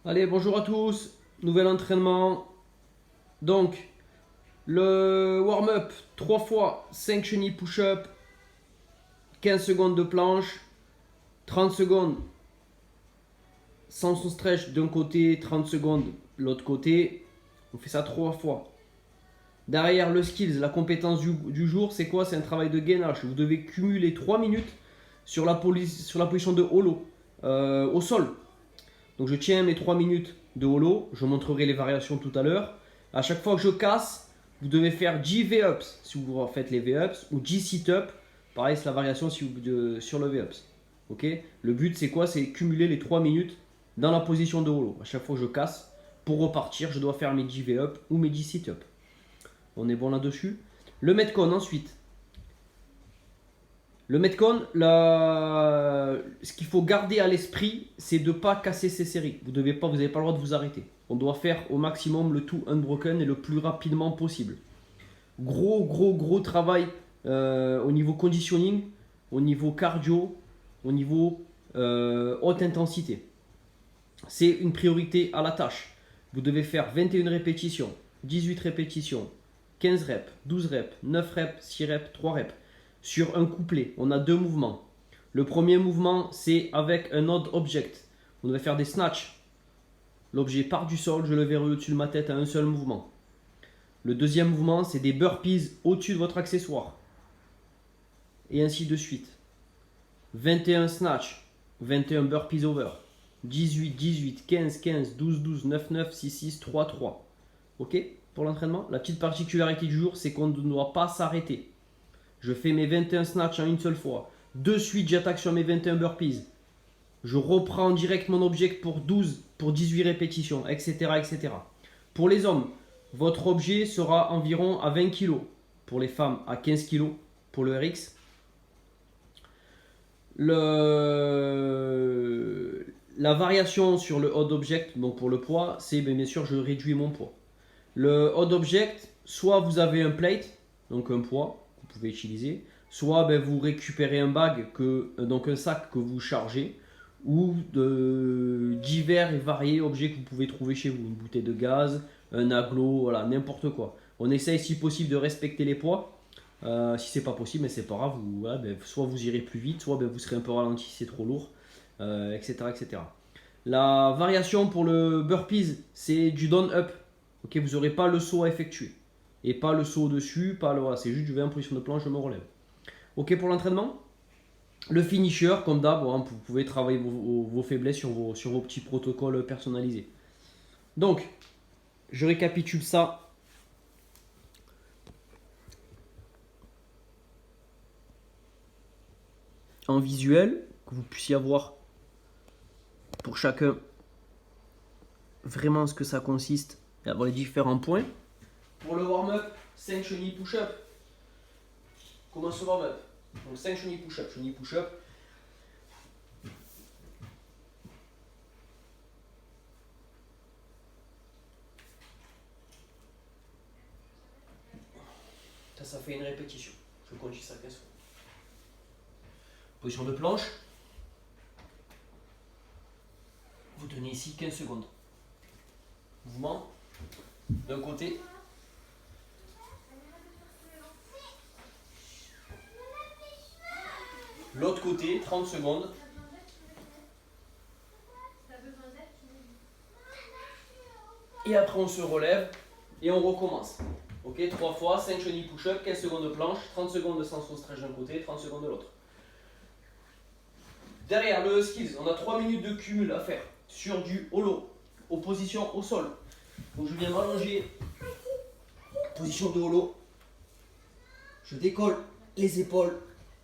Allez, bonjour à tous. Nouvel entraînement. Donc, le warm-up, 3 fois 5 chenilles push-up, 15 secondes de planche, 30 secondes sans son stretch d'un côté, 30 secondes de l'autre côté. On fait ça 3 fois. Derrière le skills, la compétence du jour, c'est quoi? C'est un travail de gainage. Vous devez cumuler 3 minutes sur la position de holo, au sol. Donc je tiens mes 3 minutes de holo, je montrerai les variations tout à l'heure. À chaque fois que je casse, vous devez faire G V-ups si vous faites les V-ups ou G sit-up. Pareil, c'est la variation sur le V-ups. Ok. Le but c'est quoi? C'est cumuler les 3 minutes dans la position de holo. À chaque fois que je casse, pour repartir, je dois faire mes G V-up ou mes G sit-up. On est bon là-dessus. Le Metcon ensuite. Le Metcon, ce qu'il faut garder à l'esprit, c'est de ne pas casser ses séries. Vous n'avez pas le droit de vous arrêter. On doit faire au maximum le tout unbroken et le plus rapidement possible. Gros travail au niveau conditioning, au niveau cardio, au niveau haute intensité. C'est une priorité à la tâche. Vous devez faire 21 répétitions, 18 répétitions, 15 reps, 12 reps, 9 reps, 6 reps, 3 reps. Sur un couplet, on a deux mouvements. Le premier mouvement, c'est avec un odd object. On va faire des snatchs. L'objet part du sol, je le verrai au-dessus de ma tête à un seul mouvement. Le deuxième mouvement, c'est des burpees au-dessus de votre accessoire. Et ainsi de suite. 21 snatch, 21 burpees over. 18, 18, 15, 15, 12, 12, 9, 9, 6, 6, 3, 3. Ok? Pour l'entraînement, la petite particularité du jour, c'est qu'on ne doit pas s'arrêter. Je fais mes 21 snatchs en une seule fois. De suite, j'attaque sur mes 21 burpees. Je reprends en direct mon object pour 12, pour 18 répétitions, etc., etc. Pour les hommes, votre objet sera environ à 20 kg. Pour les femmes, à 15 kg pour le RX. La variation sur le odd object, donc pour le poids, c'est bien sûr je réduis mon poids. Le odd object, soit vous avez un plate, donc un poids que vous pouvez utiliser, soit vous récupérez un bag, donc un sac que vous chargez, ou de divers et variés objets que vous pouvez trouver chez vous, une bouteille de gaz, un aglo, voilà, n'importe quoi. On essaye si possible de respecter les poids. Si c'est pas possible, mais c'est pas grave, voilà, soit vous irez plus vite, soit vous serez un peu ralenti si c'est trop lourd, etc., etc. La variation pour le burpees, c'est du down-up. Ok, vous n'aurez pas le saut à effectuer. Et pas le saut au-dessus, voilà, c'est juste je vais en position de planche, je me relève. Ok pour l'entraînement. Le finisher, comme d'hab, vous pouvez travailler vos faiblesses sur vos petits protocoles personnalisés. Donc, je récapitule ça. En visuel, que vous puissiez avoir pour chacun vraiment ce que ça consiste et avoir les différents points. Pour le warm-up, 5 chenilles push-up. Commence le warm-up. Donc 5 chenilles push-up. Chenilles push-up. Ça fait une répétition. Je continue ça 15 fois. Position de planche. Vous tenez ici 15 secondes. Mouvement d'un côté. L'autre côté, 30 secondes. Et après on se relève et on recommence. Ok, 3 fois, 5 chenilles push-up, 15 secondes de planche, 30 secondes de sens stretch d'un côté, 30 secondes de l'autre. Derrière le skills, on a 3 minutes de cumul à faire sur du holo, opposition au sol. Donc je viens m'allonger, position de holo. Je décolle les épaules,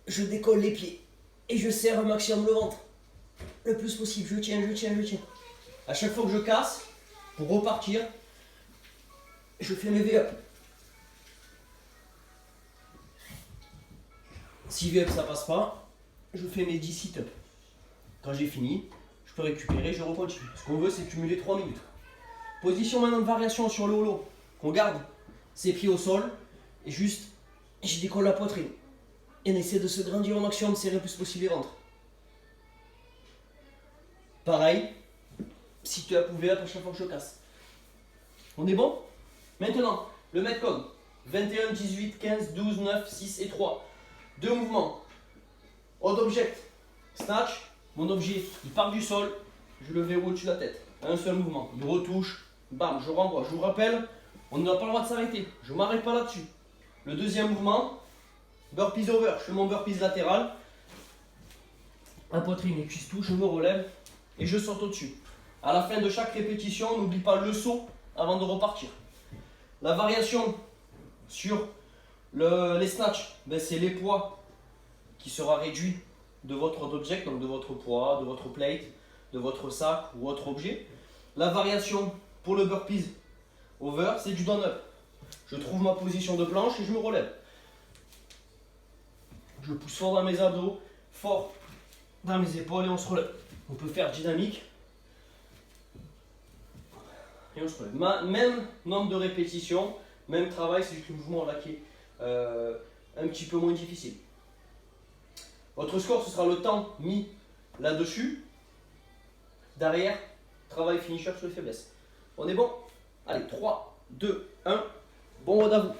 je décolle les pieds et je serre un maximum le ventre. Le plus possible, je tiens. À chaque fois que je casse, pour repartir, je fais mes V-up. Si V-up ça passe pas, je fais mes 10 sit-up. Quand j'ai fini, je peux récupérer, je recontinue. Ce qu'on veut, c'est cumuler 3 minutes. Position maintenant de variation sur le holo. On garde ses pieds au sol et juste, je décolle la poitrine. Et on essaie de se grandir au maximum, serrer le plus possible les ventres. Pareil, sit-up ou V-up à chaque fois que je casse. On est bon? Maintenant, le Metcon. 21, 18, 15, 12, 9, 6 et 3. Deux mouvements. Odd object. Snatch. Mon objet, il part du sol. Je le verrouille au-dessus de la tête. Un seul mouvement. Il retouche. Bam, je renvoie. Je vous rappelle, on n'a pas le droit de s'arrêter. Je ne m'arrête pas là-dessus. Le deuxième mouvement. Burpees over. Je fais mon burpees latéral. La poitrine et cuisse tout. Je me relève. Et je saute au-dessus. À la fin de chaque répétition, n'oublie pas le saut avant de repartir. La variation sur les snatchs, ben c'est les poids qui sera réduit de votre object, donc de votre poids, de votre plate, de votre sac ou autre objet. La variation pour le burpees over, c'est du down up. Je trouve ma position de planche et je me relève. Je pousse fort dans mes abdos, fort dans mes épaules et on se relève. On peut faire dynamique. Et on se relève. Même nombre de répétitions, même travail, c'est juste le mouvement là qui est un petit peu moins difficile. Votre score, ce sera le temps mis là-dessus. Derrière, travail finisher sur les faiblesses. On est bon? Allez, 3, 2, 1. Bon road à vous.